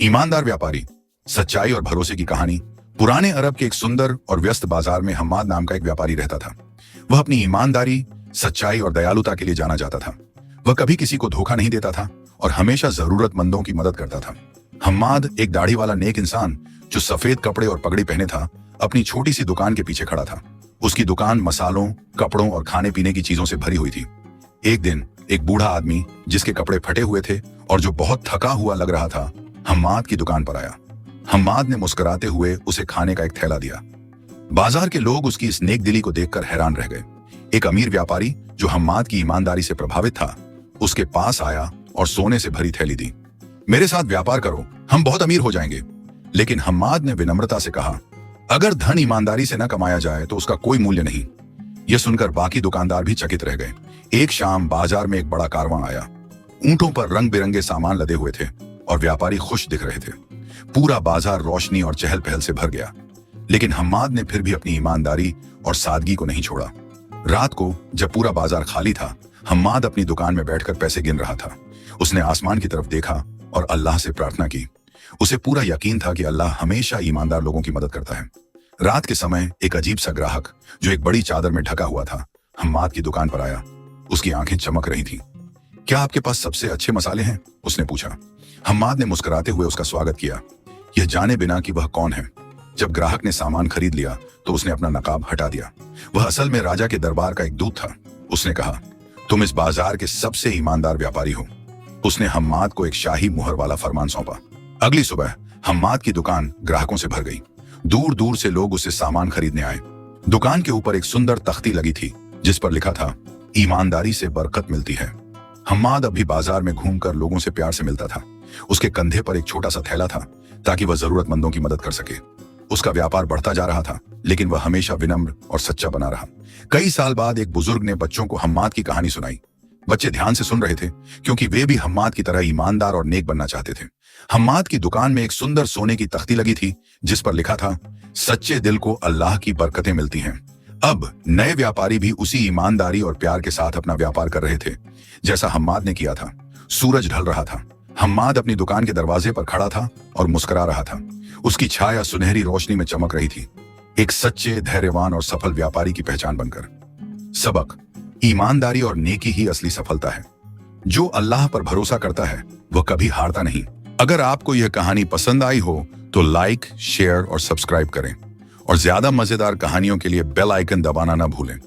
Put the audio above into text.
ईमानदार व्यापारी, सच्चाई और भरोसे की कहानी। पुराने अरब के एक सुंदर और व्यस्त बाजार में हम्माद नाम का एक व्यापारी रहता था। वह अपनी ईमानदारी, सच्चाई और दयालुता के लिए जाना जाता था। वह कभी किसी को धोखा नहीं देता था और हमेशा जरूरतमंदों की मदद करता था। हम्माद एक दाढ़ी वाला नेक इंसान जो सफेद कपड़े और पगड़ी पहने था, अपनी छोटी सी दुकान के पीछे खड़ा था। उसकी दुकान मसालों, कपड़ों और खाने पीने की चीजों से भरी हुई थी। एक दिन एक बूढ़ा आदमी जिसके कपड़े फटे हुए थे और जो बहुत थका हुआ लग रहा था, हम्माद की दुकान पर आया। हम्माद ने मुस्कुराते हुए उसे खाने का एक थैला दिया। बाजार के लोग उसकी इस नेक दिली को देखकर हैरान रह गए। एक अमीर व्यापारी जो हम्माद की ईमानदारी से प्रभावित था, उसके पास आया और सोने से भरी थैली दी। मेरे साथ व्यापार करो, हम बहुत अमीर हो जाएंगे। लेकिन हम्माद ने विनम्रता से कहा, अगर धन ईमानदारी से न कमाया जाए तो उसका कोई मूल्य नहीं। यह सुनकर बाकी दुकानदार भी चकित रह गए। एक शाम बाजार में एक बड़ा कारवां आया। ऊंटों पर रंग बिरंगे सामान लदे हुए थे और व्यापारी खुश दिख रहे थे। पूरा बाजार रोशनी और चहल पहल से भर गया। लेकिन हम्माद ने फिर भी अपनी ईमानदारी और सादगी को नहीं छोड़ा। रात को जब पूरा बाजार खाली था, हम्माद अपनी दुकान में बैठकर पैसे गिन रहा था। उसने आसमान की तरफ देखा और अल्लाह से प्रार्थना की। उसे पूरा यकीन था कि अल्लाह हमेशा ईमानदार लोगों की मदद करता है। रात के समय एक अजीब सा ग्राहक जो एक बड़ी चादर में ढका हुआ था, हम्माद की दुकान पर आया। उसकी आंखें चमक रही थीं। क्या आपके पास सबसे अच्छे मसाले हैं? उसने पूछा। हम्माद ने मुस्कुराते हुए उसका स्वागत किया, यह जाने बिना कि वह कौन है। जब ग्राहक ने सामान खरीद लिया तो उसने अपना नकाब हटा दिया। वह असल में राजा के दरबार का एक दूत था। उसने कहा, तुम इस बाजार के सबसे ईमानदार व्यापारी हो। उसने हम्माद को एक शाही मुहर वाला फरमान सौंपा। अगली सुबह हम्माद की दुकान ग्राहकों से भर गई। दूर दूर से लोग उससे सामान खरीदने आए। दुकान के ऊपर एक सुंदर तख्ती लगी थी जिस पर लिखा था, ईमानदारी से बरकत मिलती है। हम्माद अभी बाजार में घूमकर लोगों से प्यार से मिलता था। उसके कंधे पर एक छोटा सा थैला था ताकि वह जरूरतमंदों की मदद कर सके। उसका व्यापार बढ़ता जा रहा था, लेकिन वह हमेशा विनम्र और सच्चा बना रहा। कई साल बाद एक बुजुर्ग ने बच्चों को हम्माद की कहानी सुनाई। बच्चे ध्यान से सुन रहे थे क्योंकि वे भी हम्माद की तरह ईमानदार और नेक बनना चाहते थे। हम्माद की दुकान में एक सुंदर सोने की तख्ती लगी थी जिस पर लिखा था, सच्चे दिल को अल्लाह की बरकतें मिलती हैं। अब नए व्यापारी भी उसी ईमानदारी और प्यार के साथ अपना व्यापार कर रहे थे जैसा हम्माद ने किया था। सूरज ढल रहा था। हम्माद अपनी दुकान के दरवाजे पर खड़ा था और मुस्कुरा रहा था। उसकी छाया सुनहरी रोशनी में चमक रही थी, एक सच्चे, धैर्यवान और सफल व्यापारी की पहचान बनकर। सबक, ईमानदारी और नेकी ही असली सफलता है। जो अल्लाह पर भरोसा करता है वह कभी हारता नहीं। अगर आपको यह कहानी पसंद आई हो तो लाइक, शेयर और सब्सक्राइब करें और ज्यादा मजेदार कहानियों के लिए बेल आइकन दबाना ना भूलें।